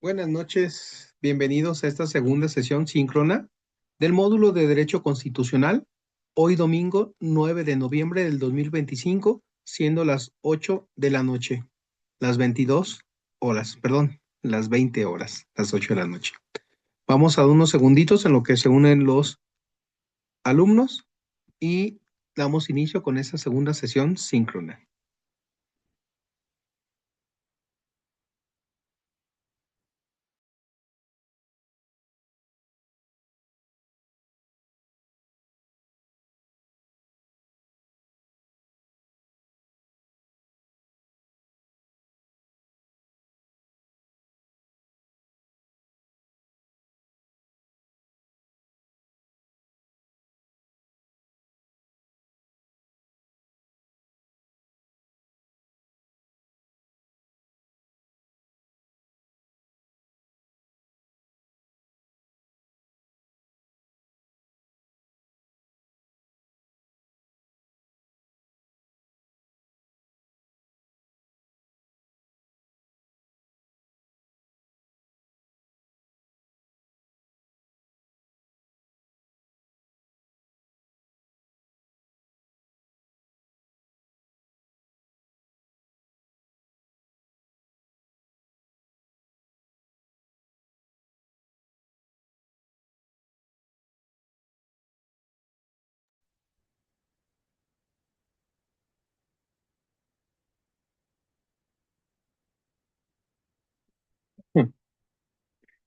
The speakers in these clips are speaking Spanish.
Buenas noches, bienvenidos a esta segunda sesión síncrona del módulo de Derecho Constitucional, hoy domingo 9 de noviembre del 2025, siendo las 8 de la noche, las 22 horas, perdón, las 20 horas, las 8 de la noche. Vamos a dar unos segunditos en lo que se unen los alumnos y damos inicio con esta segunda sesión síncrona.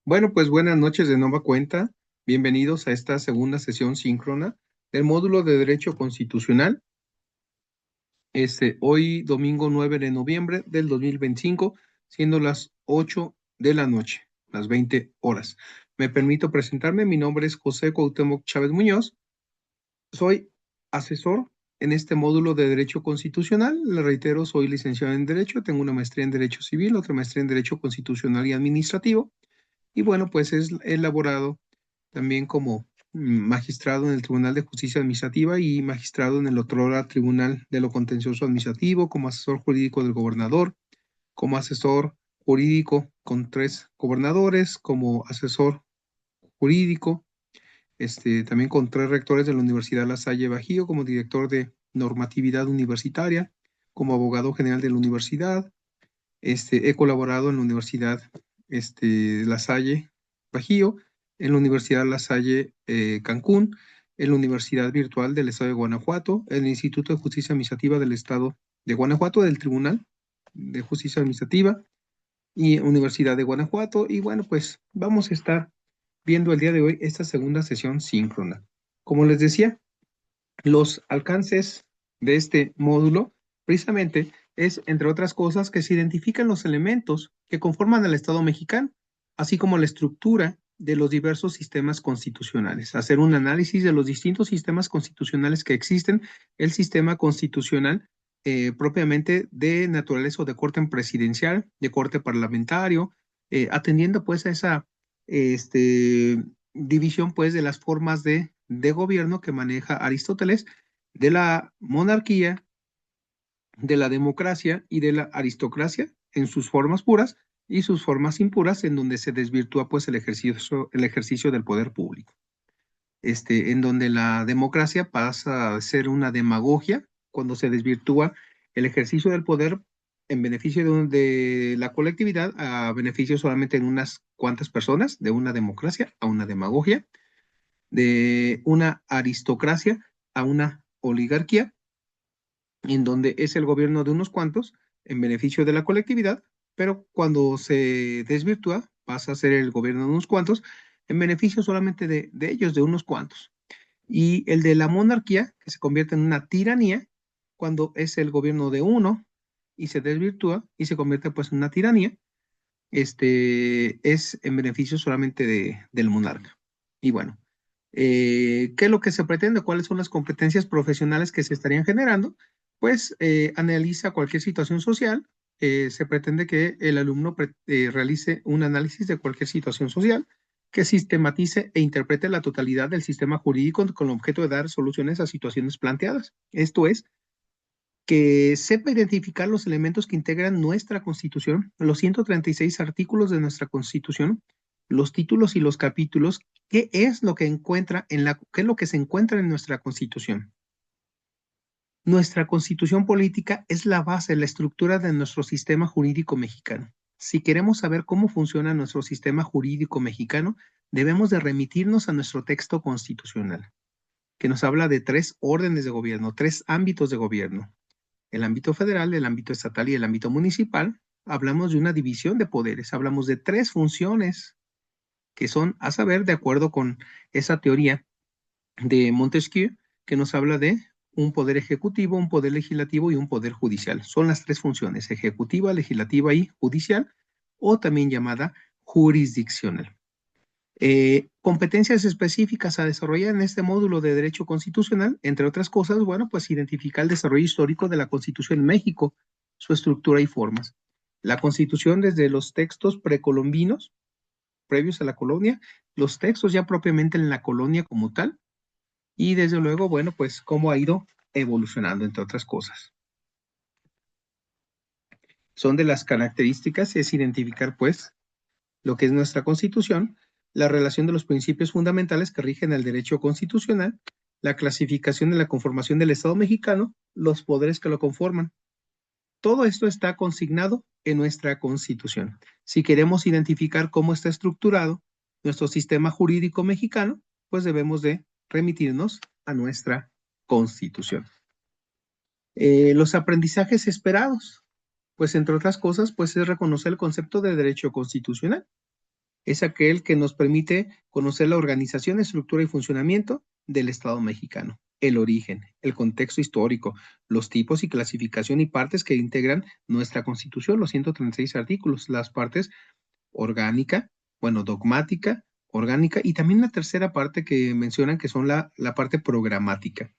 Bueno, pues buenas noches de nueva cuenta. Bienvenidos a esta segunda sesión síncrona del módulo de Derecho Constitucional. Hoy domingo 9 de noviembre del 2025, siendo las 8 de la noche, las 20 horas. Me permito presentarme. Mi nombre es José Cuauhtémoc Chávez Muñoz. Soy asesor en este módulo de Derecho Constitucional. Le reitero, soy licenciado en Derecho, tengo una maestría en Derecho Civil, otra maestría en Derecho Constitucional y Administrativo. Y bueno, pues es elaborado también como magistrado en el Tribunal de Justicia Administrativa y magistrado en el otrora Tribunal de lo Contencioso Administrativo, como asesor jurídico del gobernador, como asesor jurídico con 3 gobernadores, como asesor jurídico, también con 3 rectores de la Universidad La Salle Bajío, como director de normatividad universitaria, como abogado general de la universidad. He colaborado en la Universidad La Salle Bajío, en la Universidad La Salle Cancún, en la Universidad Virtual del Estado de Guanajuato, en el Instituto de Justicia Administrativa del Estado de Guanajuato, del Tribunal de Justicia Administrativa y Universidad de Guanajuato. Y bueno, pues vamos a estar viendo el día de hoy esta segunda sesión síncrona. Como les decía, los alcances de este módulo precisamente es, entre otras cosas, que se identifican los elementos que conforman al Estado mexicano, así como la estructura de los diversos sistemas constitucionales, hacer un análisis de los distintos sistemas constitucionales que existen, el sistema constitucional propiamente de naturaleza o de corte presidencial, de corte parlamentario, atendiendo pues a esa división pues de las formas de gobierno que maneja Aristóteles, de la monarquía, de la democracia y de la aristocracia en sus formas puras y sus formas impuras, en donde se desvirtúa pues el ejercicio del poder público. En donde la democracia pasa a ser una demagogia cuando se desvirtúa el ejercicio del poder en beneficio de la colectividad a beneficio solamente de unas cuantas personas, de una democracia a una demagogia, de una aristocracia a una oligarquía, en donde es el gobierno de unos cuantos en beneficio de la colectividad, pero cuando se desvirtúa pasa a ser el gobierno de unos cuantos en beneficio solamente de ellos, de unos cuantos. Y el de la monarquía, que se convierte en una tiranía, cuando es el gobierno de uno y se desvirtúa y se convierte pues en una tiranía, es en beneficio solamente del monarca. Y bueno, ¿qué es lo que se pretende? ¿Cuáles son las competencias profesionales que se estarían generando? Pues analiza cualquier situación social. Se pretende que el alumno realice un análisis de cualquier situación social, que sistematice e interprete la totalidad del sistema jurídico con el objeto de dar soluciones a situaciones planteadas. Esto es, que sepa identificar los elementos que integran nuestra Constitución, los 136 artículos de nuestra Constitución, los títulos y los capítulos, qué es lo que qué es lo que se encuentra en nuestra Constitución. Nuestra Constitución política es la base, la estructura de nuestro sistema jurídico mexicano. Si queremos saber cómo funciona nuestro sistema jurídico mexicano, debemos de remitirnos a nuestro texto constitucional, que nos habla de 3 órdenes de gobierno, 3 ámbitos de gobierno. El ámbito federal, el ámbito estatal y el ámbito municipal. Hablamos de una división de poderes, hablamos de 3 funciones que son, a saber, de acuerdo con esa teoría de Montesquieu, que nos habla de un poder ejecutivo, un poder legislativo y un poder judicial. Son las 3 funciones, ejecutiva, legislativa y judicial, o también llamada jurisdiccional. Competencias específicas a desarrollar en este módulo de Derecho Constitucional, entre otras cosas, bueno, pues identificar el desarrollo histórico de la Constitución en México, su estructura y formas. La Constitución desde los textos precolombinos, previos a la colonia, los textos ya propiamente en la colonia como tal, y desde luego, bueno, pues cómo ha ido evolucionando, entre otras cosas. Son de las características, es identificar, pues, lo que es nuestra Constitución, la relación de los principios fundamentales que rigen el derecho constitucional, la clasificación de la conformación del Estado mexicano, los poderes que lo conforman. Todo esto está consignado en nuestra Constitución. Si queremos identificar cómo está estructurado nuestro sistema jurídico mexicano, pues debemos de remitirnos a nuestra Constitución. Los aprendizajes esperados, pues entre otras cosas, pues es reconocer el concepto de derecho constitucional. Es aquel que nos permite conocer la organización, estructura y funcionamiento del Estado mexicano, el origen, el contexto histórico, los tipos y clasificación y partes que integran nuestra Constitución, los 136 artículos, las partes orgánica, bueno, dogmática, orgánica y también la tercera parte que mencionan que son la parte programática.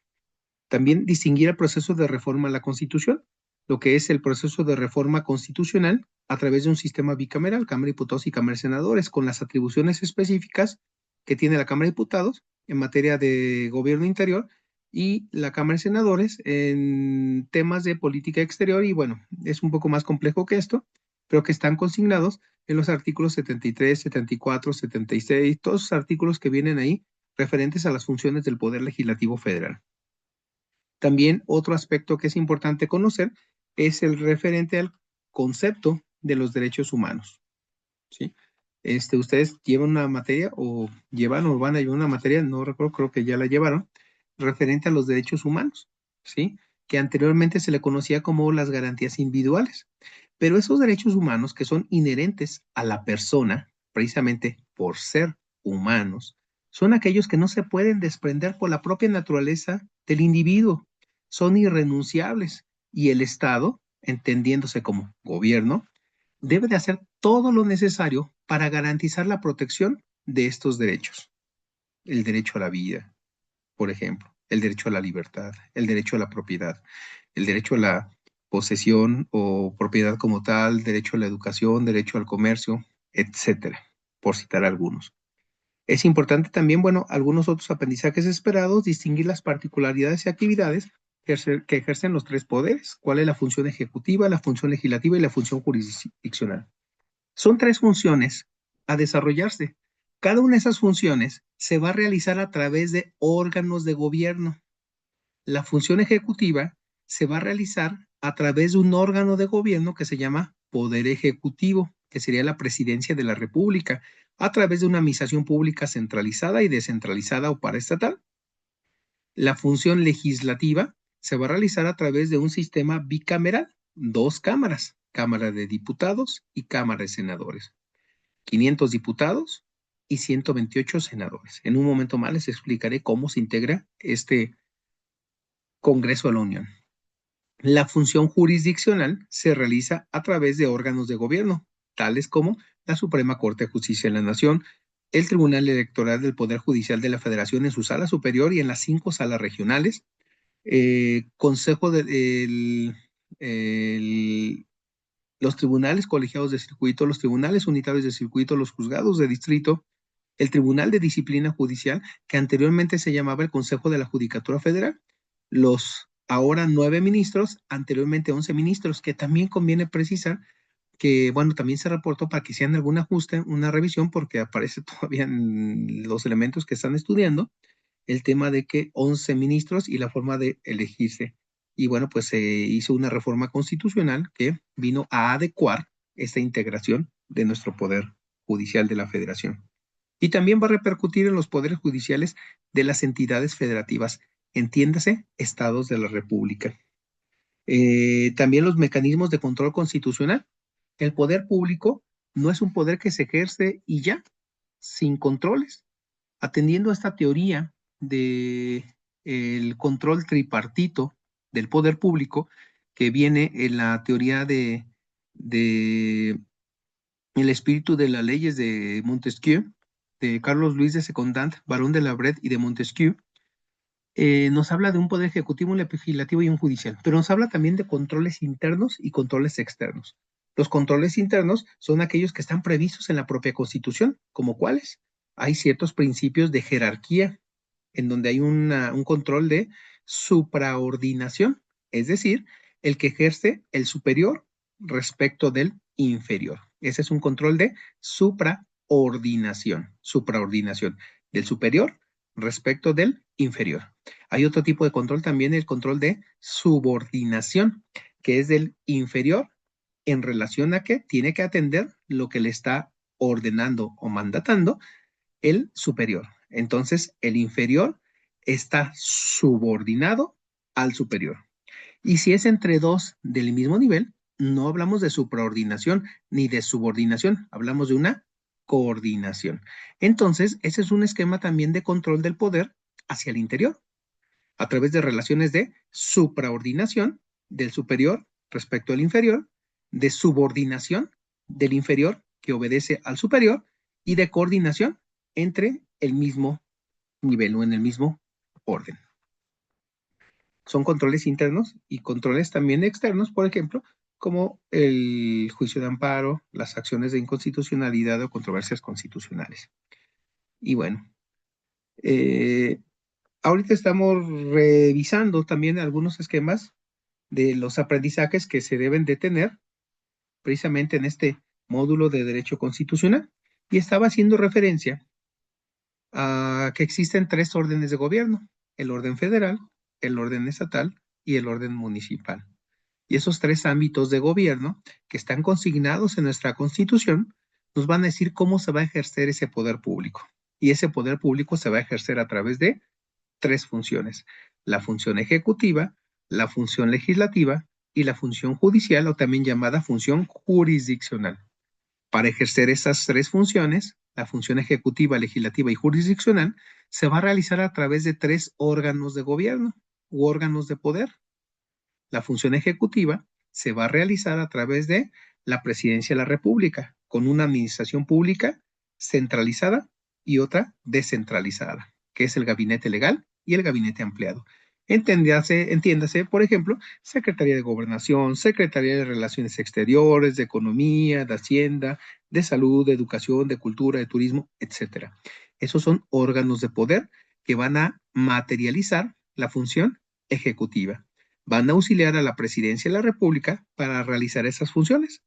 También distinguir el proceso de reforma a la Constitución, lo que es el proceso de reforma constitucional a través de un sistema bicameral, Cámara de Diputados y Cámara de Senadores, con las atribuciones específicas que tiene la Cámara de Diputados en materia de gobierno interior y la Cámara de Senadores en temas de política exterior y bueno, es un poco más complejo que esto, pero que están consignados en los artículos 73, 74, 76, todos los artículos que vienen ahí referentes a las funciones del Poder Legislativo Federal. También otro aspecto que es importante conocer es el referente al concepto de los derechos humanos, ¿sí? Ustedes llevan una materia o van a llevar una materia, no recuerdo, creo que ya la llevaron, referente a los derechos humanos, ¿sí? Que anteriormente se le conocía como las garantías individuales. Pero esos derechos humanos que son inherentes a la persona, precisamente por ser humanos, son aquellos que no se pueden desprender por la propia naturaleza del individuo, son irrenunciables y el Estado, entendiéndose como gobierno, debe de hacer todo lo necesario para garantizar la protección de estos derechos. El derecho a la vida, por ejemplo, el derecho a la libertad, el derecho a la propiedad, el derecho a la posesión o propiedad como tal, derecho a la educación, derecho al comercio, etcétera, por citar algunos. Es importante también, bueno, algunos otros aprendizajes esperados, distinguir las particularidades y actividades que ejercen los 3 poderes. ¿Cuál es la función ejecutiva, la función legislativa y la función jurisdiccional? Son 3 funciones a desarrollarse. Cada una de esas funciones se va a realizar a través de órganos de gobierno. La función ejecutiva se va a realizar a través de un órgano de gobierno que se llama Poder Ejecutivo, que sería la Presidencia de la República, a través de una administración pública centralizada y descentralizada o paraestatal. La función legislativa se va a realizar a través de un sistema bicameral, 2 cámaras, Cámara de Diputados y Cámara de Senadores, 500 diputados y 128 senadores. En un momento más les explicaré cómo se integra este Congreso de la Unión. La función jurisdiccional se realiza a través de órganos de gobierno, tales como la Suprema Corte de Justicia de la Nación, el Tribunal Electoral del Poder Judicial de la Federación en su sala superior y en las 5 salas regionales, Consejo de los tribunales colegiados de circuito, los tribunales unitarios de circuito, los juzgados de distrito, el Tribunal de Disciplina Judicial, que anteriormente se llamaba el Consejo de la Judicatura Federal, los ahora 9 ministros, anteriormente 11 ministros, que también conviene precisar que, bueno, también se reportó para que hicieran algún ajuste, una revisión, porque aparece todavía en los elementos que están estudiando el tema de que 11 ministros y la forma de elegirse. Y bueno, pues se hizo una reforma constitucional que vino a adecuar esta integración de nuestro poder judicial de la federación. Y también va a repercutir en los poderes judiciales de las entidades federativas, entiéndase, estados de la República. También los mecanismos de control constitucional. El poder público no es un poder que se ejerce y ya, sin controles. Atendiendo a esta teoría de el control tripartito del poder público, que viene en la teoría de el espíritu de las leyes de Montesquieu, de Carlos Luis de Secondant, barón de la Brede y de Montesquieu, nos habla de un poder ejecutivo, un legislativo y un judicial, pero nos habla también de controles internos y controles externos. Los controles internos son aquellos que están previstos en la propia Constitución, como cuáles. Hay ciertos principios de jerarquía en donde hay un control de supraordinación, es decir, el que ejerce el superior respecto del inferior. Ese es un control de supraordinación del superior respecto del inferior. Hay otro tipo de control también, el control de subordinación, que es del inferior en relación a que tiene que atender lo que le está ordenando o mandatando el superior. Entonces, el inferior está subordinado al superior. Y si es entre dos del mismo nivel, no hablamos de supraordinación ni de subordinación, hablamos de una coordinación. Entonces, ese es un esquema también de control del poder hacia el interior, a través de relaciones de supraordinación del superior respecto al inferior, de subordinación del inferior que obedece al superior y de coordinación entre el mismo nivel o en el mismo orden. Son controles internos y controles también externos, por ejemplo, como el juicio de amparo, las acciones de inconstitucionalidad o controversias constitucionales. Y bueno, ahorita estamos revisando también algunos esquemas de los aprendizajes que se deben de tener precisamente en este módulo de Derecho Constitucional. Y estaba haciendo referencia a que existen 3 órdenes de gobierno: el orden federal, el orden estatal y el orden municipal. Y esos 3 ámbitos de gobierno que están consignados en nuestra Constitución nos van a decir cómo se va a ejercer ese poder público. Y ese poder público se va a ejercer a través de 3 funciones: la función ejecutiva, la función legislativa y la función judicial, o también llamada función jurisdiccional. Para ejercer esas 3 funciones, la función ejecutiva, legislativa y jurisdiccional, se va a realizar a través de 3 órganos de gobierno u órganos de poder. La función ejecutiva se va a realizar a través de la Presidencia de la República, con una administración pública centralizada y otra descentralizada, que es el gabinete legal y el gabinete ampliado. Entiéndase, por ejemplo, Secretaría de Gobernación, Secretaría de Relaciones Exteriores, de Economía, de Hacienda, de Salud, de Educación, de Cultura, de Turismo, etcétera. Esos son órganos de poder que van a materializar la función ejecutiva. Van a auxiliar a la Presidencia de la República para realizar esas funciones.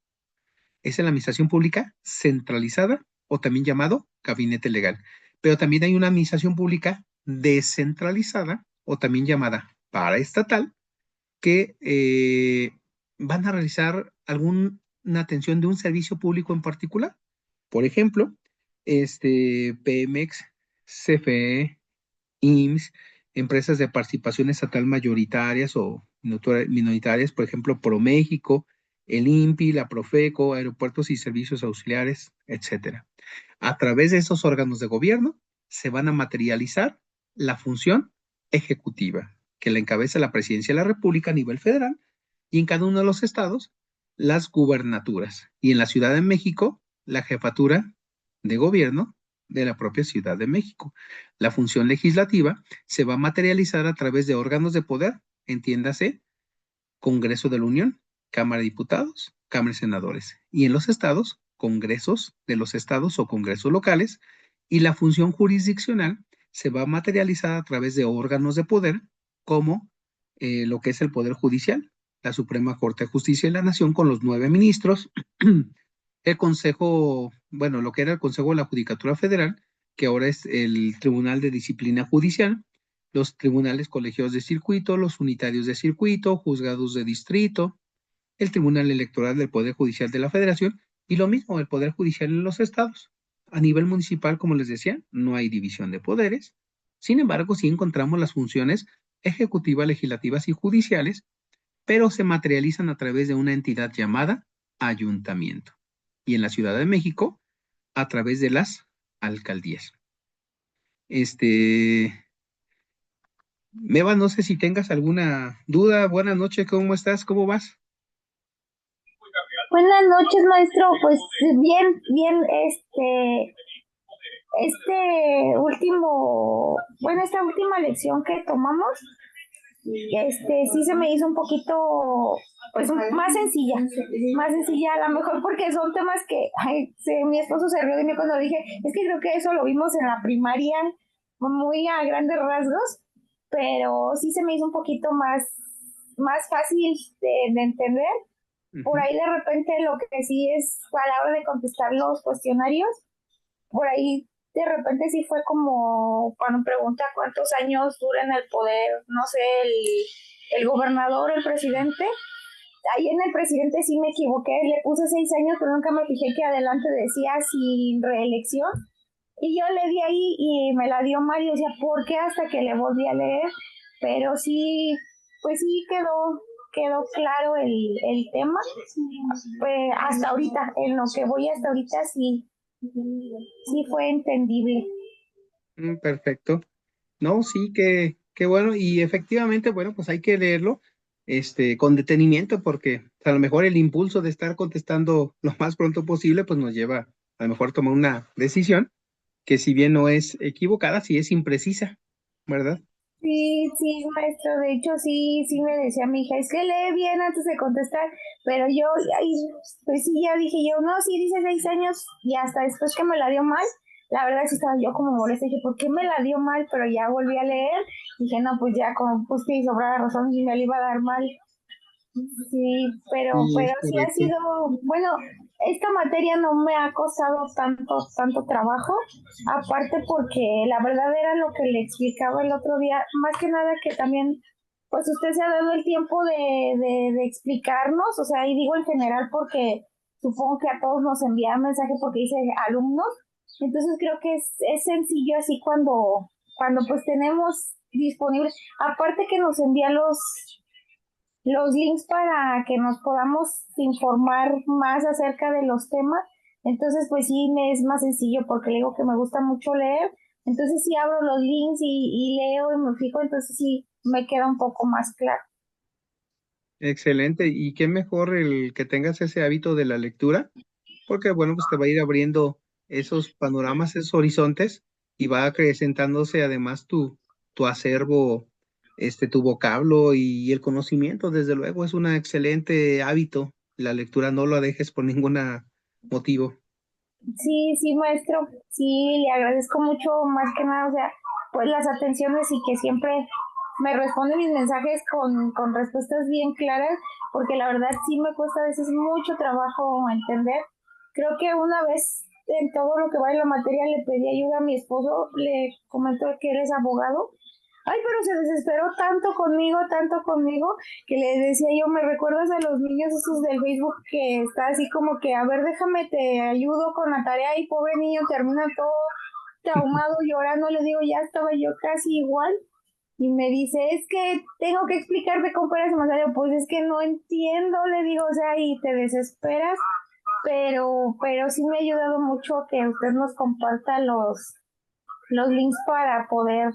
Es la administración pública centralizada, o también llamado gabinete legal. Pero también hay una administración pública descentralizada, o también llamada paraestatal, que van a realizar alguna atención de un servicio público en particular. Por ejemplo, Pemex, CFE, IMSS, empresas de participación estatal mayoritarias o minoritarias, por ejemplo, ProMéxico, el INPI, la Profeco, aeropuertos y servicios auxiliares, etcétera. A través de esos órganos de gobierno se van a materializar la función ejecutiva, que la encabeza la Presidencia de la República a nivel federal, y en cada uno de los estados las gubernaturas, y en la Ciudad de México la jefatura de gobierno de la propia Ciudad de México. La función legislativa se va a materializar a través de órganos de poder, entiéndase, Congreso de la Unión, Cámara de Diputados, Cámara de Senadores, y en los estados, congresos de los estados o congresos locales, y la función jurisdiccional se va a materializar a través de órganos de poder como lo que es el Poder Judicial, la Suprema Corte de Justicia de la Nación con los 9 ministros, el Consejo, bueno, lo que era el Consejo de la Judicatura Federal, que ahora es el Tribunal de Disciplina Judicial, los tribunales colegiados de circuito, los unitarios de circuito, juzgados de distrito, el Tribunal Electoral del Poder Judicial de la Federación y lo mismo el Poder Judicial en los estados. A nivel municipal, como les decía, no hay división de poderes. Sin embargo, sí encontramos las funciones ejecutivas, legislativas y judiciales, pero se materializan a través de una entidad llamada ayuntamiento. Y en la Ciudad de México, a través de las alcaldías. Meva, no sé si tengas alguna duda. Buenas noches, ¿cómo estás? ¿Cómo vas? Buenas noches, maestro. Pues bien, bien, esta última lección que tomamos, sí se me hizo un poquito, pues más sencilla a lo mejor porque son temas que, mi esposo se rió de mí cuando dije, es que creo que eso lo vimos en la primaria muy a grandes rasgos, pero sí se me hizo un poquito más fácil de entender. Por Ujú. ahí de repente lo que sí es a la hora de contestar los cuestionarios, por ahí de repente sí fue como cuando pregunta cuántos años dura en el poder, no sé, el gobernador, el presidente. Ahí en el presidente sí me equivoqué, le puse 6 años, pero nunca me fijé que adelante decía sin reelección. Y yo le di ahí y me la dio Mario, o sea, ¿por qué? Hasta que le volví a leer. Pero sí, pues sí quedó claro el tema. Pues hasta ahorita, en lo que voy hasta ahorita, sí fue entendible. Perfecto. No, sí, que bueno, y efectivamente, bueno, pues hay que leerlo, con detenimiento, porque a lo mejor el impulso de estar contestando lo más pronto posible, pues nos lleva a lo mejor a tomar una decisión que si bien no es equivocada, sí es imprecisa, ¿verdad? Sí, sí, maestro, de hecho sí me decía mi hija, es que lee bien antes de contestar, pero yo, ay, pues sí, ya dije yo, no, sí dice 6 años y hasta después que me la dio mal, la verdad sí estaba yo como molesta, dije, ¿por qué me la dio mal? Pero ya volví a leer, dije, no, pues ya con justa y sobrada razón y me la iba a dar mal. Sí, Sí, pero es sí ha correcto. sido, bueno, esta materia no me ha costado tanto trabajo, aparte porque la verdad era lo que le explicaba el otro día, más que nada que también, pues usted se ha dado el tiempo de explicarnos, o sea, y digo en general porque supongo que a todos nos envía mensaje porque dice alumnos, entonces creo que es sencillo así cuando pues tenemos disponibles, aparte que nos envía los links para que nos podamos informar más acerca de los temas. Entonces, pues sí, me es más sencillo porque le digo que me gusta mucho leer. Entonces, sí abro los links y leo y me fijo, entonces sí me queda un poco más claro. Excelente. Y qué mejor el que tengas ese hábito de la lectura, porque bueno, pues te va a ir abriendo esos panoramas, esos horizontes, y va acrecentándose además tu acervo, tu vocablo y el conocimiento, desde luego, es un excelente hábito. La lectura no lo dejes por ningún motivo. Sí, sí, maestro, sí, le agradezco mucho, más que nada, o sea, pues las atenciones y que siempre me responde mis mensajes con respuestas bien claras, porque la verdad sí me cuesta a veces mucho trabajo entender. Creo que una vez en todo lo que va en la materia le pedí ayuda a mi esposo, le comentó que él es abogado. Ay, pero se desesperó tanto conmigo, que le decía yo, ¿me recuerdas a los niños esos del Facebook que está así como que, a ver, déjame, te ayudo con la tarea y pobre niño termina todo traumado, llorando? Le digo, ya estaba yo casi igual. Y me dice, es que tengo que explicarte cómo era ese manera. Pues es que no entiendo, le digo, o sea, y te desesperas, pero sí me ha ayudado mucho que usted nos comparta los links para poder,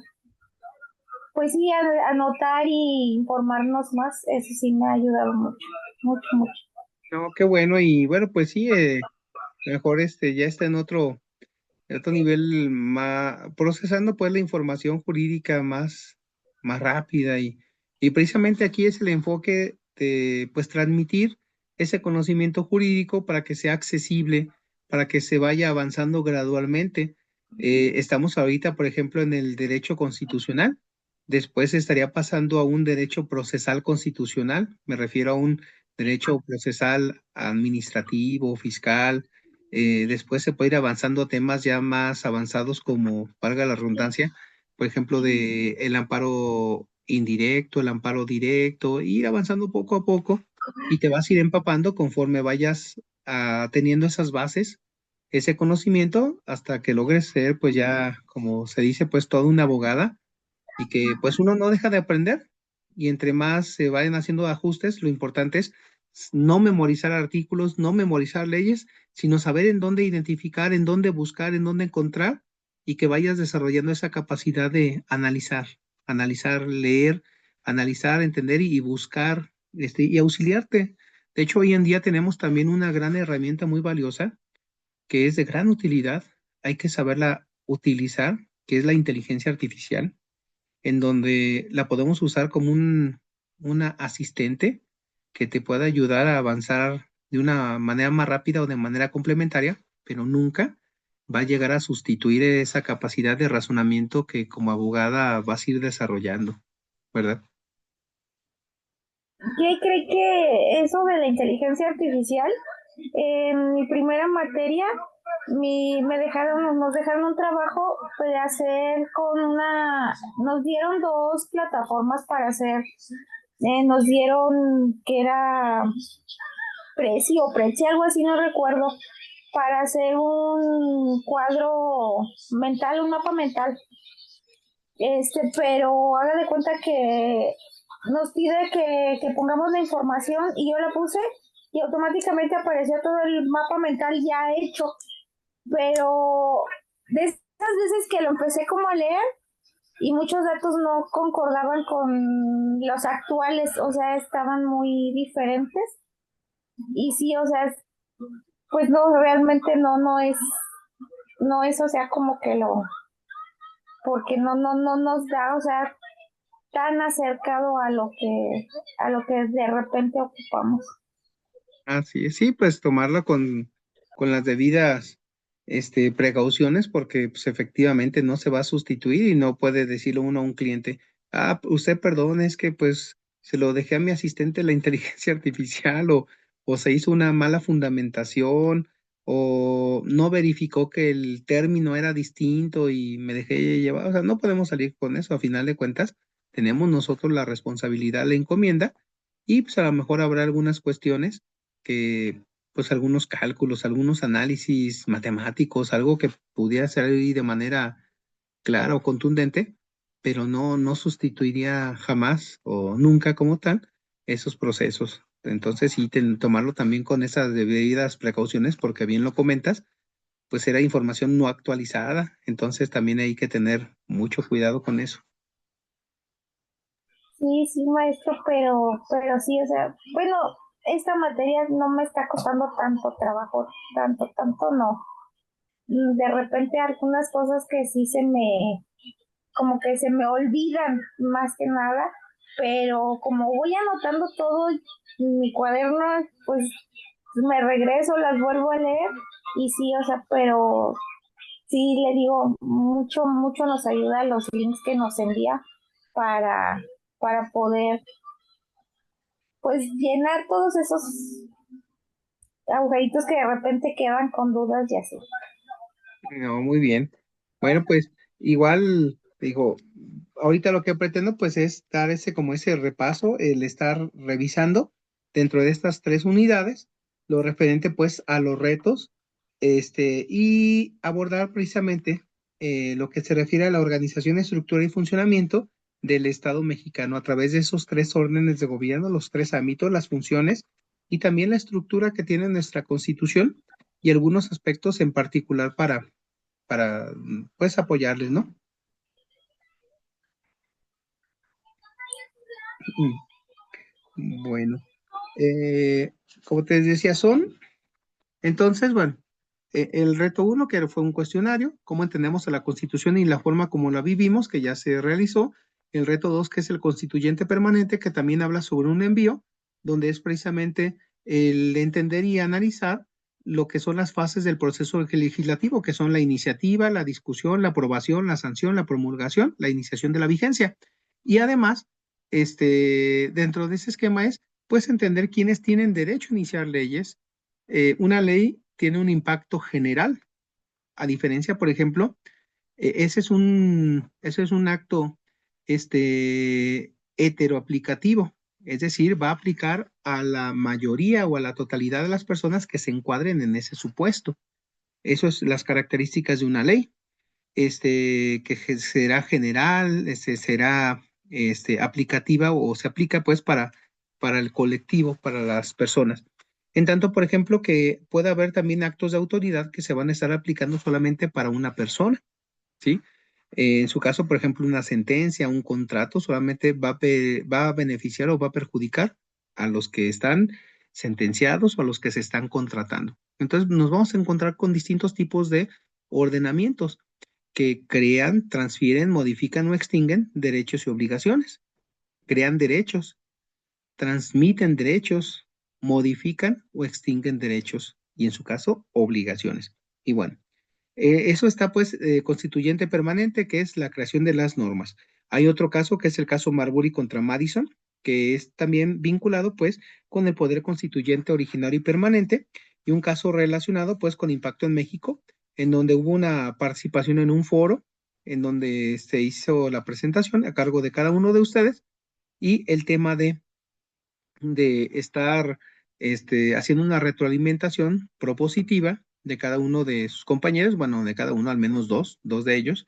pues sí, anotar y informarnos más. Eso sí me ha ayudado mucho. No, qué bueno, y bueno, pues sí, mejor ya está en otro nivel, procesando pues la información jurídica más rápida y precisamente aquí es el enfoque de pues transmitir ese conocimiento jurídico para que sea accesible, para que se vaya avanzando gradualmente. Estamos ahorita, por ejemplo, en el derecho constitucional Después estaría pasando a un derecho procesal constitucional, me refiero a un derecho procesal administrativo, fiscal. Después se puede ir avanzando a temas ya más avanzados como, valga la redundancia, por ejemplo, de el amparo indirecto, el amparo directo, ir avanzando poco a poco y te vas a ir empapando conforme vayas teniendo esas bases, ese conocimiento, hasta que logres ser, pues ya, como se dice, pues toda una abogada y que pues uno no deja de aprender y entre más se vayan haciendo ajustes, lo importante es no memorizar artículos, no memorizar leyes, sino saber en dónde identificar, en dónde buscar, en dónde encontrar y que vayas desarrollando esa capacidad de analizar, leer, analizar, entender y buscar y auxiliarte. De hecho, hoy en día tenemos también una gran herramienta muy valiosa que es de gran utilidad. Hay que saberla utilizar, que es la inteligencia artificial en donde la podemos usar como una asistente que te pueda ayudar a avanzar de una manera más rápida o de manera complementaria, pero nunca va a llegar a sustituir esa capacidad de razonamiento que como abogada vas a ir desarrollando, ¿verdad? ¿Qué cree que eso de la inteligencia artificial? En mi primera materia nos dejaron un trabajo de hacer nos dieron dos plataformas para hacer, nos dieron que era Prezi o Prezi, algo así, no recuerdo, para hacer un cuadro mental, un mapa mental. Pero haga de cuenta que nos pide que pongamos la información y yo la puse y automáticamente apareció todo el mapa mental ya hecho. Pero de esas veces que lo empecé como a leer y muchos datos no concordaban con los actuales, o sea, estaban muy diferentes. Y sí, o sea, pues no, realmente no es, o sea, como que porque no nos da, o sea, tan acercado a lo que de repente ocupamos. Así es, sí, pues tomarlo con las debidas precauciones, porque pues, efectivamente no se va a sustituir y no puede decirle uno a un cliente, usted perdón, es que pues se lo dejé a mi asistente la inteligencia artificial o se hizo una mala fundamentación o no verificó que el término era distinto y me dejé llevar. O sea, no podemos salir con eso, a final de cuentas, tenemos nosotros la responsabilidad, la encomienda y pues a lo mejor habrá algunas cuestiones que pues algunos cálculos, algunos análisis matemáticos, algo que pudiera ser ahí de manera clara o contundente, pero no sustituiría jamás o nunca como tal esos procesos. Entonces sí, tomarlo también con esas debidas precauciones, porque bien lo comentas, pues era información no actualizada, entonces también hay que tener mucho cuidado con eso. Sí, sí, maestro, pero sí, o sea, bueno, esta materia no me está costando tanto trabajo, tanto no. De repente algunas cosas que sí como que se me olvidan más que nada, pero como voy anotando todo en mi cuaderno, pues me regreso, las vuelvo a leer y sí, o sea, pero sí le digo, mucho nos ayuda los links que nos envía para, para poder pues llenar todos esos agujeritos que de repente quedan con dudas y así. No, muy bien. Bueno, pues igual digo, ahorita lo que pretendo pues es dar ese como ese repaso, el estar revisando dentro de estas tres unidades, lo referente pues a los retos, y abordar precisamente lo que se refiere a la organización, estructura y funcionamiento del Estado mexicano a través de esos tres órdenes de gobierno, los tres ámbitos, las funciones y también la estructura que tiene nuestra Constitución y algunos aspectos en particular para pues apoyarles, ¿no? Bueno, eh, como te decía, entonces, bueno, el reto uno, que fue un cuestionario, cómo entendemos a la Constitución y la forma como la vivimos, que ya se realizó. El reto dos, que es el constituyente permanente, que también habla sobre un envío, donde es precisamente el entender y analizar lo que son las fases del proceso legislativo, que son la iniciativa, la discusión, la aprobación, la sanción, la promulgación, la iniciación de la vigencia. Y además, dentro de ese esquema es, pues, entender quiénes tienen derecho a iniciar leyes. Una ley tiene un impacto general, a diferencia, por ejemplo, ese es un acto, heteroaplicativo, es decir, va a aplicar a la mayoría o a la totalidad de las personas que se encuadren en ese supuesto. Eso es las características de una ley, será general, será, aplicativa o se aplica pues para el colectivo, para las personas. En tanto, por ejemplo, que puede haber también actos de autoridad que se van a estar aplicando solamente para una persona, ¿sí? En su caso, por ejemplo, una sentencia, un contrato, solamente va a beneficiar o va a perjudicar a los que están sentenciados o a los que se están contratando. Entonces, nos vamos a encontrar con distintos tipos de ordenamientos que crean, transfieren, modifican o extinguen derechos y obligaciones. Crean derechos, transmiten derechos, modifican o extinguen derechos y, en su caso, obligaciones. Y bueno, eso está pues constituyente permanente, que es la creación de las normas. Hay otro caso que es el caso Marbury contra Madison, que es también vinculado pues con el poder constituyente originario y permanente, y un caso relacionado pues con impacto en México, en donde hubo una participación en un foro, en donde se hizo la presentación a cargo de cada uno de ustedes, y el tema de estar haciendo una retroalimentación propositiva de cada uno de sus compañeros, bueno, de cada uno al menos dos de ellos,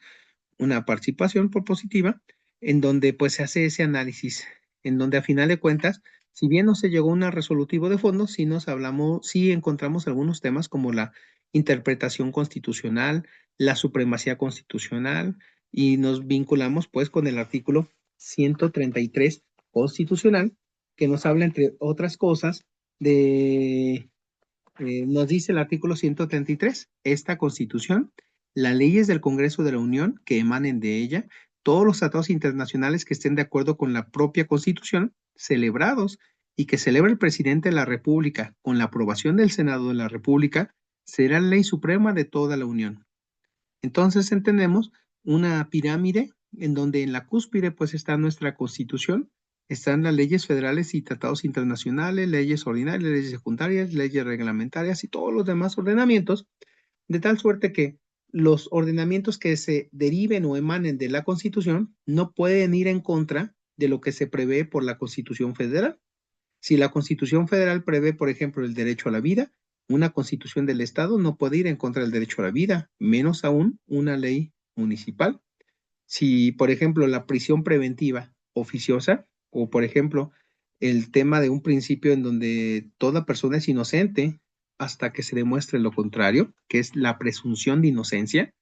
una participación propositiva en donde pues se hace ese análisis, en donde a final de cuentas, si bien no se llegó a un resolutivo de fondo, sí encontramos algunos temas como la interpretación constitucional, la supremacía constitucional, y nos vinculamos pues con el artículo 133 constitucional, que nos habla, entre otras cosas, nos dice el artículo 133, esta Constitución, las leyes del Congreso de la Unión que emanen de ella, todos los tratados internacionales que estén de acuerdo con la propia Constitución, celebrados y que celebre el presidente de la República con la aprobación del Senado de la República, será ley suprema de toda la Unión. Entonces entendemos una pirámide en donde en la cúspide pues está nuestra Constitución, están las leyes federales y tratados internacionales, leyes ordinarias, leyes secundarias, leyes reglamentarias y todos los demás ordenamientos, de tal suerte que los ordenamientos que se deriven o emanen de la Constitución no pueden ir en contra de lo que se prevé por la Constitución Federal. Si la Constitución Federal prevé, por ejemplo, el derecho a la vida, una Constitución del Estado no puede ir en contra del derecho a la vida, menos aún una ley municipal. Si, por ejemplo, la prisión preventiva oficiosa, o por ejemplo, el tema de un principio en donde toda persona es inocente hasta que se demuestre lo contrario, que es la presunción de inocencia,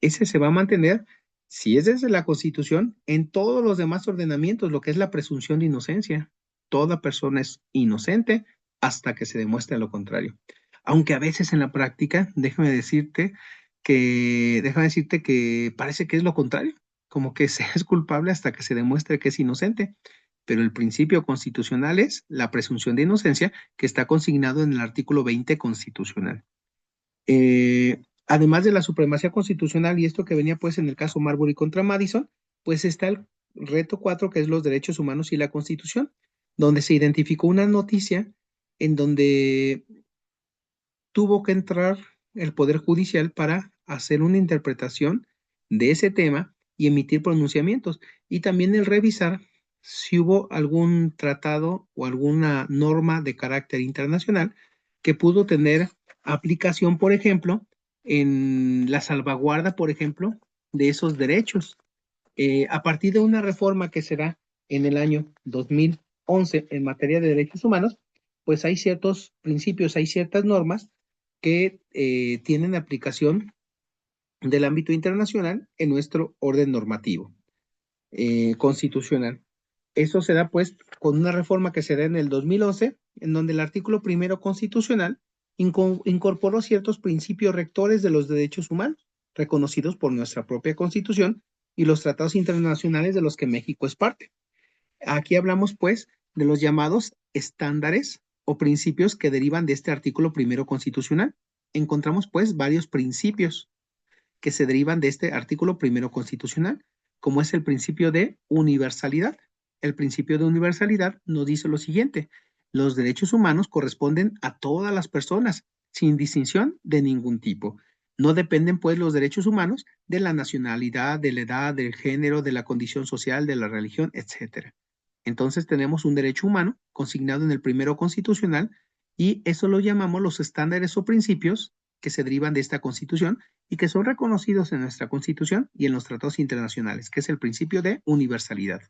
ese se va a mantener, si es desde la Constitución, en todos los demás ordenamientos, lo que es la presunción de inocencia. Toda persona es inocente hasta que se demuestre lo contrario. Aunque a veces en la práctica, déjame decirte que parece que es lo contrario, como que se es culpable hasta que se demuestre que es inocente. Pero el principio constitucional es la presunción de inocencia, que está consignado en el artículo 20 constitucional. Además de la supremacía constitucional y esto que venía pues en el caso Marbury contra Madison, pues está el reto 4, que es los derechos humanos y la Constitución, donde se identificó una noticia en donde tuvo que entrar el Poder Judicial para hacer una interpretación de ese tema y emitir pronunciamientos, y también el revisar si hubo algún tratado o alguna norma de carácter internacional que pudo tener aplicación, por ejemplo, en la salvaguarda, por ejemplo, de esos derechos. A partir de una reforma que se da en el año 2011 en materia de derechos humanos, pues hay ciertos principios, hay ciertas normas que tienen aplicación del ámbito internacional en nuestro orden normativo constitucional. Eso se da pues con una reforma que se da en el 2011, en donde el artículo primero constitucional incorporó ciertos principios rectores de los derechos humanos, reconocidos por nuestra propia Constitución y los tratados internacionales de los que México es parte. Aquí hablamos pues de los llamados estándares o principios que derivan de este artículo primero constitucional. Encontramos pues varios principios que se derivan de este artículo primero constitucional, como es el principio de universalidad. El principio de universalidad nos dice lo siguiente: los derechos humanos corresponden a todas las personas, sin distinción de ningún tipo. No dependen, pues, los derechos humanos de la nacionalidad, de la edad, del género, de la condición social, de la religión, etcétera. Entonces tenemos un derecho humano consignado en el primero constitucional y eso lo llamamos los estándares o principios que se derivan de esta Constitución y que son reconocidos en nuestra Constitución y en los tratados internacionales, que es el principio de universalidad.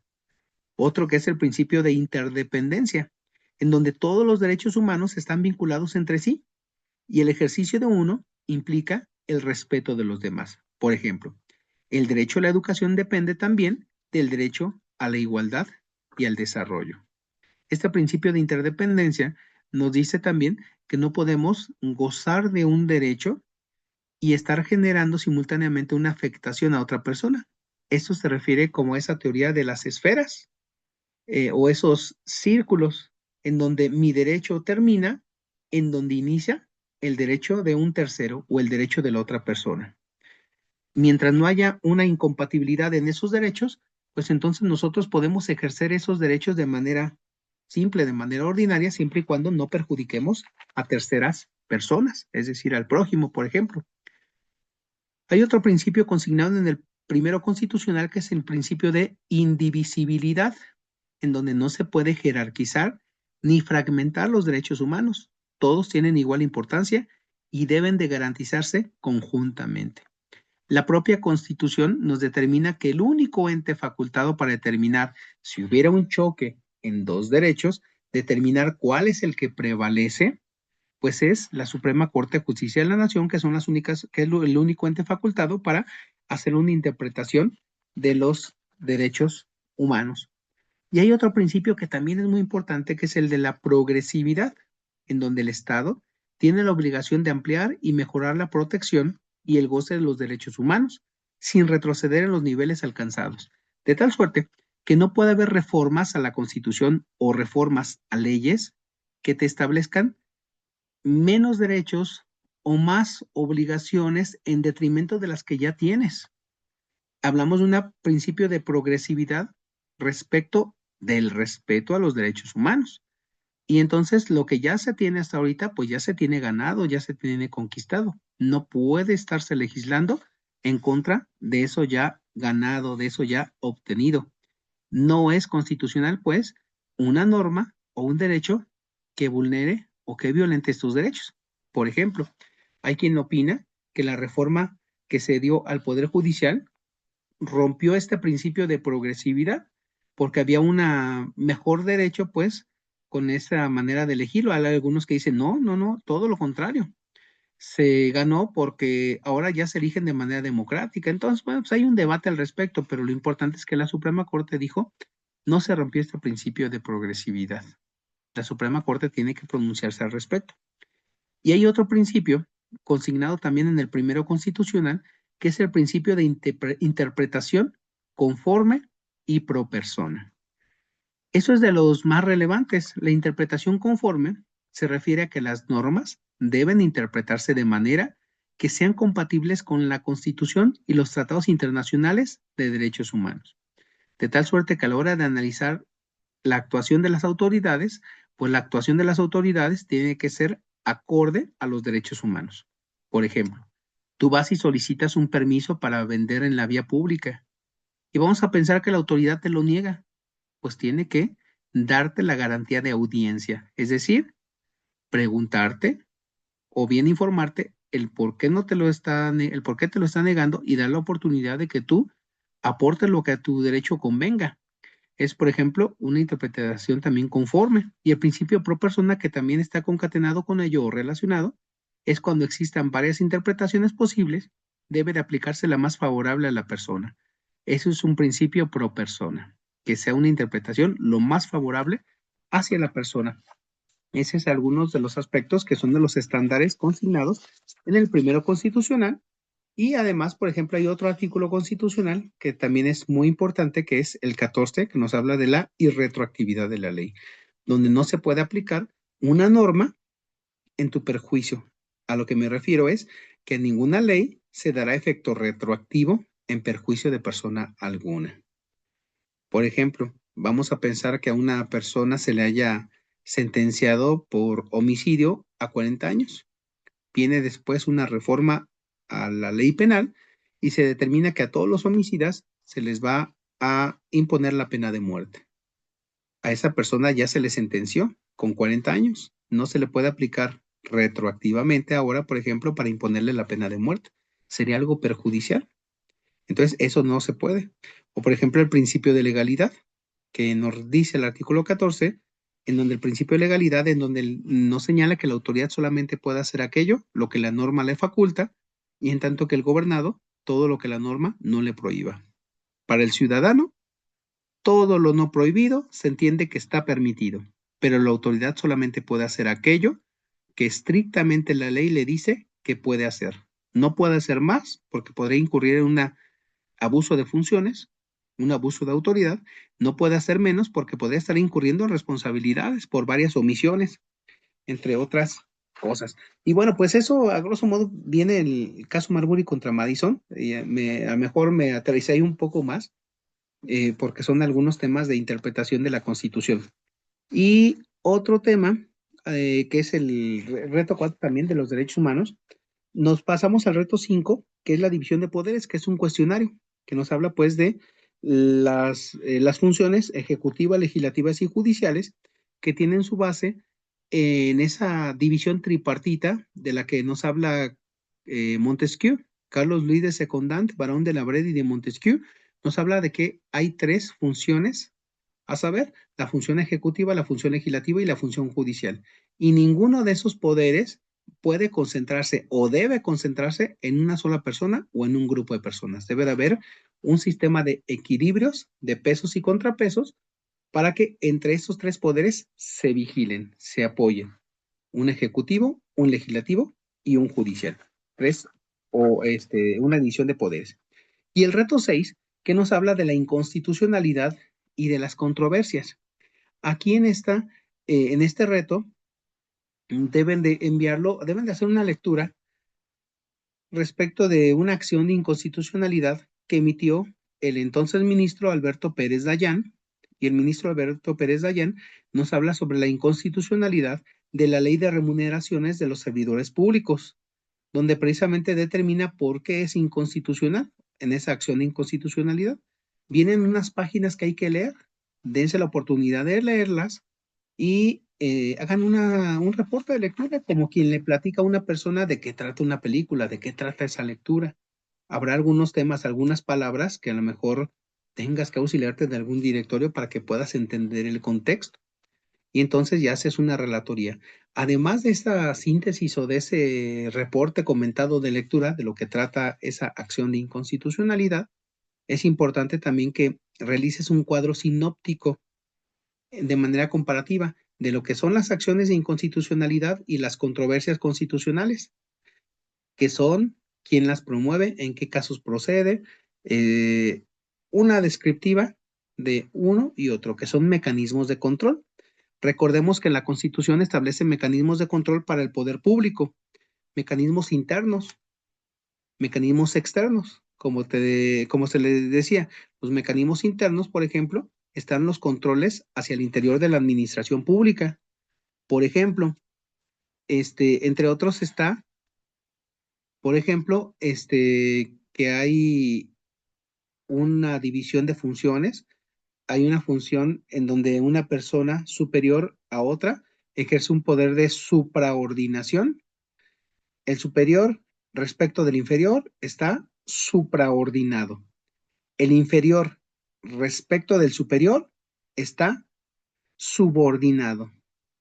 Otro que es el principio de interdependencia, en donde todos los derechos humanos están vinculados entre sí y el ejercicio de uno implica el respeto de los demás. Por ejemplo, el derecho a la educación depende también del derecho a la igualdad y al desarrollo. Este principio de interdependencia nos dice también que no podemos gozar de un derecho y estar generando simultáneamente una afectación a otra persona. Esto se refiere como a esa teoría de las esferas o esos círculos en donde mi derecho termina, en donde inicia el derecho de un tercero o el derecho de la otra persona. Mientras no haya una incompatibilidad en esos derechos, pues entonces nosotros podemos ejercer esos derechos de manera simple, de manera ordinaria, siempre y cuando no perjudiquemos a terceras personas, es decir, al prójimo, por ejemplo. Hay otro principio consignado en el primero constitucional que es el principio de indivisibilidad, en donde no se puede jerarquizar ni fragmentar los derechos humanos. Todos tienen igual importancia y deben de garantizarse conjuntamente. La propia Constitución nos determina que el único ente facultado para determinar si hubiera un choque en dos derechos, determinar cuál es el que prevalece, pues es la Suprema Corte de Justicia de la Nación, que son las únicas, que es el único ente facultado para hacer una interpretación de los derechos humanos. Y hay otro principio que también es muy importante, que es el de la progresividad, en donde el Estado tiene la obligación de ampliar y mejorar la protección y el goce de los derechos humanos, sin retroceder en los niveles alcanzados, de tal suerte que no puede haber reformas a la Constitución o reformas a leyes que te establezcan menos derechos o más obligaciones en detrimento de las que ya tienes. Hablamos de un principio de progresividad respecto del respeto a los derechos humanos. Y entonces lo que ya se tiene hasta ahorita, pues ya se tiene ganado, ya se tiene conquistado. No puede estarse legislando en contra de eso ya ganado, de eso ya obtenido. No es constitucional, pues, una norma o un derecho que vulnere o que violente estos derechos. Por ejemplo, hay quien opina que la reforma que se dio al Poder Judicial rompió este principio de progresividad porque había una mejor derecho, pues, con esa manera de elegirlo. Hay algunos que dicen, no, no, no, todo lo contrario. Se ganó porque ahora ya se eligen de manera democrática. Entonces, bueno, pues hay un debate al respecto, pero lo importante es que la Suprema Corte dijo, no se rompió este principio de progresividad. La Suprema Corte tiene que pronunciarse al respecto. Y hay otro principio consignado también en el primero constitucional, que es el principio de interpretación conforme y pro persona. Eso es de los más relevantes. La interpretación conforme se refiere a que las normas deben interpretarse de manera que sean compatibles con la Constitución y los tratados internacionales de derechos humanos. De tal suerte que a la hora de analizar la actuación de las autoridades, pues la actuación de las autoridades tiene que ser acorde a los derechos humanos. Por ejemplo, tú vas y solicitas un permiso para vender en la vía pública y vamos a pensar que la autoridad te lo niega, pues tiene que darte la garantía de audiencia, es decir, preguntarte o bien informarte el por qué no te lo está, el por qué te lo está negando y dar la oportunidad de que tú aportes lo que a tu derecho convenga. Es, por ejemplo, una interpretación también conforme. Y el principio pro persona, que también está concatenado con ello o relacionado, es cuando existan varias interpretaciones posibles, debe de aplicarse la más favorable a la persona. Eso es un principio pro persona, que sea una interpretación lo más favorable hacia la persona. Esos es algunos de los aspectos que son de los estándares consignados en el primero constitucional. Y además, por ejemplo, hay otro artículo constitucional que también es muy importante, que es el 14, que nos habla de la irretroactividad de la ley, donde no se puede aplicar una norma en tu perjuicio. A lo que me refiero es que ninguna ley se dará efecto retroactivo en perjuicio de persona alguna. Por ejemplo, vamos a pensar que a una persona se le haya sentenciado por homicidio a 40 años. Viene después una reforma a la ley penal y se determina que a todos los homicidas se les va a imponer la pena de muerte. A esa persona ya se le sentenció con 40 años. No se le puede aplicar retroactivamente ahora, por ejemplo, para imponerle la pena de muerte. Sería algo perjudicial. Entonces, eso no se puede. O, por ejemplo, el principio de legalidad, que nos dice el artículo 14, en donde el principio de legalidad, en donde nos señala que la autoridad solamente puede hacer aquello, lo que la norma le faculta, y en tanto que el gobernado, todo lo que la norma no le prohíba. Para el ciudadano, todo lo no prohibido se entiende que está permitido, pero la autoridad solamente puede hacer aquello que estrictamente la ley le dice que puede hacer. No puede hacer más porque podría incurrir en un abuso de funciones, un abuso de autoridad. No puede hacer menos porque podría estar incurriendo en responsabilidades por varias omisiones, entre otras cosas. Y bueno, pues eso a grosso modo viene el caso Marbury contra Madison. A lo mejor me aterricé ahí un poco más porque son algunos temas de interpretación de la Constitución. Y otro tema, que es el reto 4 también de los derechos humanos, nos pasamos al reto 5, que es la división de poderes, que es un cuestionario que nos habla pues de las funciones ejecutivas, legislativas y judiciales que tienen su base en esa división tripartita de la que nos habla Montesquieu. Carlos Luis de Secondant, barón de la Brede y de Montesquieu, nos habla de que hay tres funciones, a saber, la función ejecutiva, la función legislativa y la función judicial. Y ninguno de esos poderes puede concentrarse o debe concentrarse en una sola persona o en un grupo de personas. Debe de haber un sistema de equilibrios, de pesos y contrapesos, para que entre estos tres poderes se vigilen, se apoyen. Un ejecutivo, un legislativo y un judicial. Tres o una división de poderes. Y el reto 6, que nos habla de la inconstitucionalidad y de las controversias. Aquí en este reto, deben de enviarlo, deben de hacer una lectura respecto de una acción de inconstitucionalidad que emitió el entonces ministro Alberto Pérez Dayán, y el ministro Alberto Pérez Dayán nos habla sobre la inconstitucionalidad de la ley de remuneraciones de los servidores públicos, donde precisamente determina por qué es inconstitucional en esa acción de inconstitucionalidad. Vienen unas páginas que hay que leer, dense la oportunidad de leerlas y hagan un reporte de lectura como quien le platica a una persona de qué trata una película, de qué trata esa lectura. Habrá algunos temas, algunas palabras que a lo mejor tengas que auxiliarte de algún directorio para que puedas entender el contexto. Y entonces ya haces una relatoría. Además de esta síntesis o de ese reporte comentado de lectura de lo que trata esa acción de inconstitucionalidad, es importante también que realices un cuadro sinóptico de manera comparativa de lo que son las acciones de inconstitucionalidad y las controversias constitucionales, que son quién las promueve, en qué casos procede, eh, una descriptiva de uno y otro, que son mecanismos de control. Recordemos que la Constitución establece mecanismos de control para el poder público, mecanismos internos, mecanismos externos, como se les decía. Los mecanismos internos, por ejemplo, están los controles hacia el interior de la administración pública. Por ejemplo, entre otros está, por ejemplo, que hay una división de funciones. Hay una función en donde una persona superior a otra ejerce un poder de supraordinación. El superior respecto del inferior está supraordinado. El inferior respecto del superior está subordinado.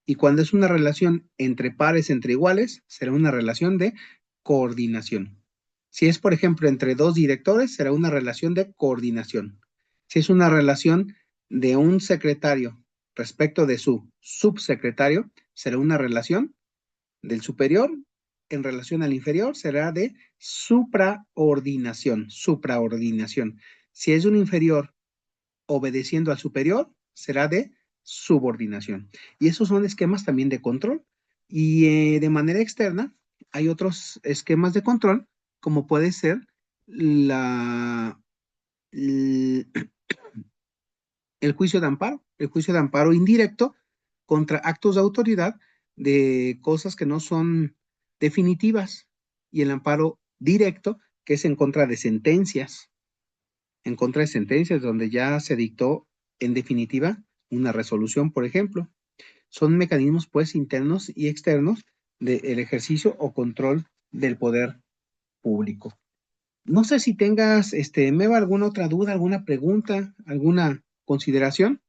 Y cuando es una relación entre pares, entre iguales, será una relación de coordinación. Si es, por ejemplo, entre dos directores, será una relación de coordinación. Si es una relación de un secretario respecto de su subsecretario, será una relación del superior en relación al inferior, será de supraordinación, supraordinación. Si es un inferior obedeciendo al superior, será de subordinación. Y esos son esquemas también de control. Y de manera externa, hay otros esquemas de control, como puede ser la, el, el juicio de amparo indirecto contra actos de autoridad de cosas que no son definitivas, y el amparo directo, que es en contra de sentencias donde ya se dictó en definitiva una resolución, por ejemplo. Son mecanismos pues internos y externos del ejercicio o control del poder público. No sé si tengas, Meva, alguna otra duda, alguna pregunta, alguna consideración.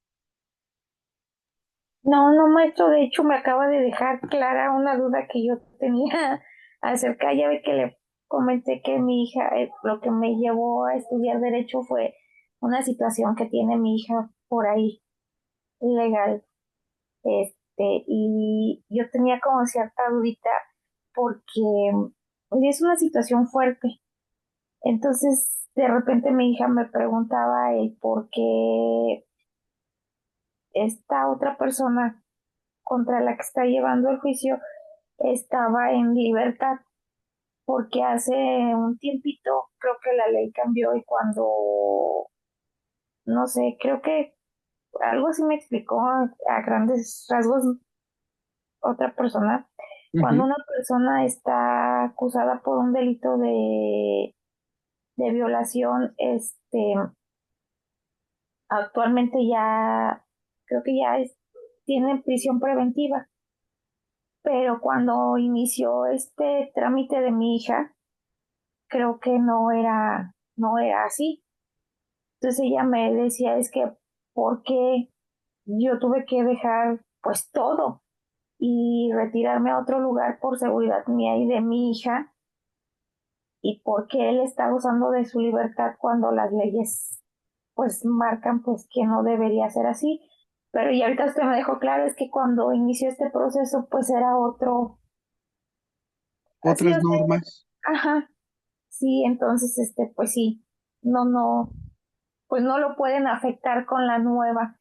No, no, maestro, de hecho me acaba de dejar clara una duda que yo tenía acerca, ya ve que le comenté que mi hija, lo que me llevó a estudiar derecho fue una situación que tiene mi hija por ahí, legal, y yo tenía como cierta dudita porque pues, es una situación fuerte. Entonces, de repente mi hija me preguntaba el por qué esta otra persona contra la que está llevando el juicio estaba en libertad, porque hace un tiempito creo que la ley cambió y cuando, no sé, creo que algo así me explicó a grandes rasgos otra persona, cuando Ujú. una persona está acusada por un delito de violación, actualmente ya, creo que ya tiene prisión preventiva, pero cuando inició este trámite de mi hija, creo que no era así. Entonces ella me decía, es que, ¿por qué yo tuve que dejar pues todo y retirarme a otro lugar por seguridad mía y de mi hija? ¿Y por qué él está gozando de su libertad cuando las leyes pues marcan pues que no debería ser así? Pero ya ahorita usted me dejó claro, es que cuando inició este proceso pues era otro, así, Otras o sea, normas. ajá, sí, entonces pues sí, no, pues no lo pueden afectar con la nueva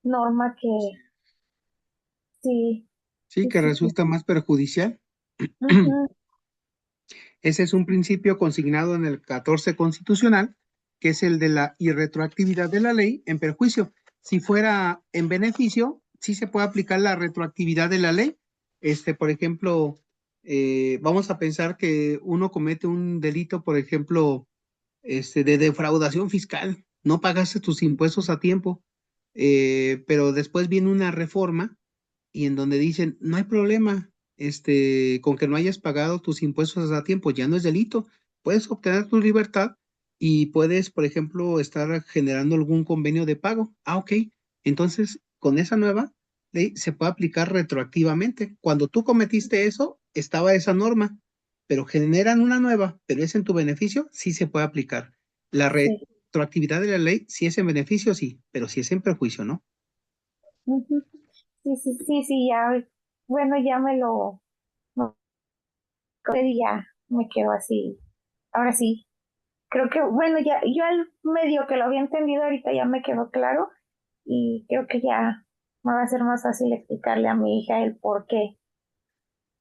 norma que sí, Sí, sí, que sí, sí. resulta más perjudicial. Ujú, Ese es un principio consignado en el 14 constitucional, que es el de la irretroactividad de la ley en perjuicio. Si fuera en beneficio, sí se puede aplicar la retroactividad de la ley. Por ejemplo, vamos a pensar que uno comete un delito, por ejemplo, de defraudación fiscal. No pagaste tus impuestos a tiempo, pero después viene una reforma y en donde dicen, no hay problema, con que no hayas pagado tus impuestos a tiempo, ya no es delito, puedes obtener tu libertad y puedes, por ejemplo, estar generando algún convenio de pago. Ah, ok. Entonces, con esa nueva ley se puede aplicar retroactivamente. Cuando tú cometiste eso, estaba esa norma, pero generan una nueva, pero es en tu beneficio, sí se puede aplicar. La sí, retroactividad de la ley, si es en beneficio, sí, pero si es en perjuicio, ¿no? ujú. Sí, sí, sí, sí, ya, bueno, ya no, ya me quedo así. Ahora sí, creo que, bueno, ya, yo al medio que lo había entendido ahorita ya me quedó claro y creo que ya me va a ser más fácil explicarle a mi hija el por qué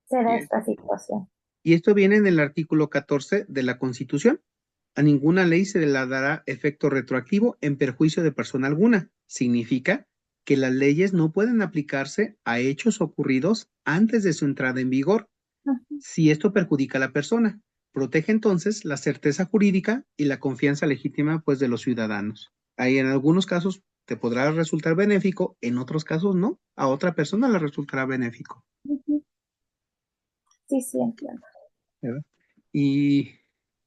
se da esta situación. Y esto viene en el artículo 14 de la Constitución. A ninguna ley se le dará efecto retroactivo en perjuicio de persona alguna. Significa que las leyes no pueden aplicarse a hechos ocurridos antes de su entrada en vigor, Ujú, si esto perjudica a la persona. Protege entonces la certeza jurídica y la confianza legítima pues de los ciudadanos. Ahí en algunos casos te podrá resultar benéfico, en otros casos no. A otra persona le resultará benéfico. ujú. Sí, sí, entiendo. ¿Verdad? Y,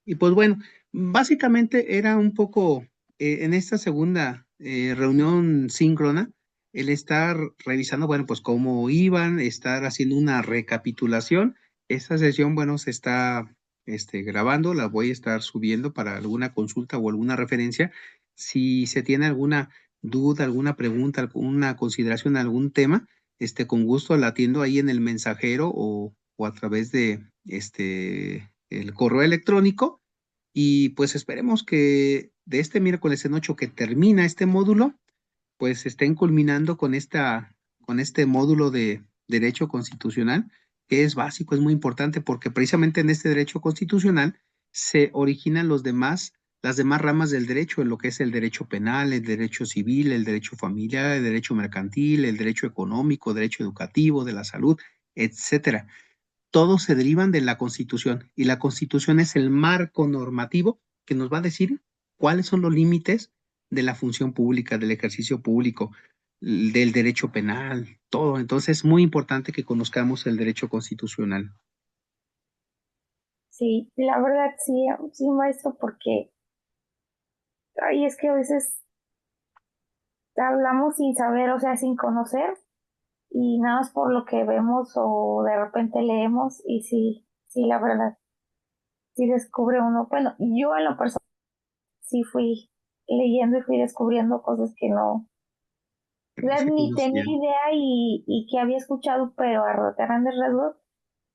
y pues bueno, básicamente era un poco en esta segunda reunión síncrona, el estar revisando, bueno, pues cómo iban, estar haciendo una recapitulación. Esta sesión, bueno, se está grabando, la voy a estar subiendo para alguna consulta o alguna referencia. Si se tiene alguna duda, alguna pregunta, alguna consideración, algún tema, con gusto la atiendo ahí en el mensajero o a través de el correo electrónico, y pues esperemos que de este miércoles en 8 que termina este módulo, pues estén culminando con este módulo de derecho constitucional, que es básico, es muy importante, porque precisamente en este derecho constitucional se originan las demás ramas del derecho, en lo que es el derecho penal, el derecho civil, el derecho familiar, el derecho mercantil, el derecho económico, derecho educativo, de la salud, etcétera. Todos se derivan de la Constitución y la Constitución es el marco normativo que nos va a decir cuáles son los límites de la función pública, del ejercicio público, del derecho penal, todo. Entonces es muy importante que conozcamos el derecho constitucional. Sí, la verdad sí, sí, maestro, porque, ay, es que a veces hablamos sin saber, o sea, sin conocer, y nada más por lo que vemos o de repente leemos, y sí, sí, la verdad, sí descubre uno. Bueno, yo en lo personal sí fui leyendo y fui descubriendo cosas que no, Que o no sea, se ni tenía conocían. idea y que había escuchado, pero a grandes rasgos,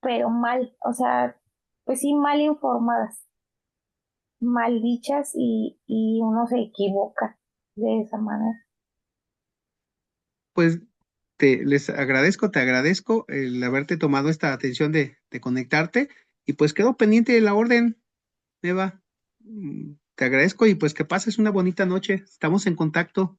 pero mal, o sea, pues sí, mal informadas, mal dichas y uno se equivoca de esa manera. Pues te agradezco el haberte tomado esta atención de conectarte y pues quedo pendiente de la orden, Eva. Te agradezco y pues que pases una bonita noche. Estamos en contacto.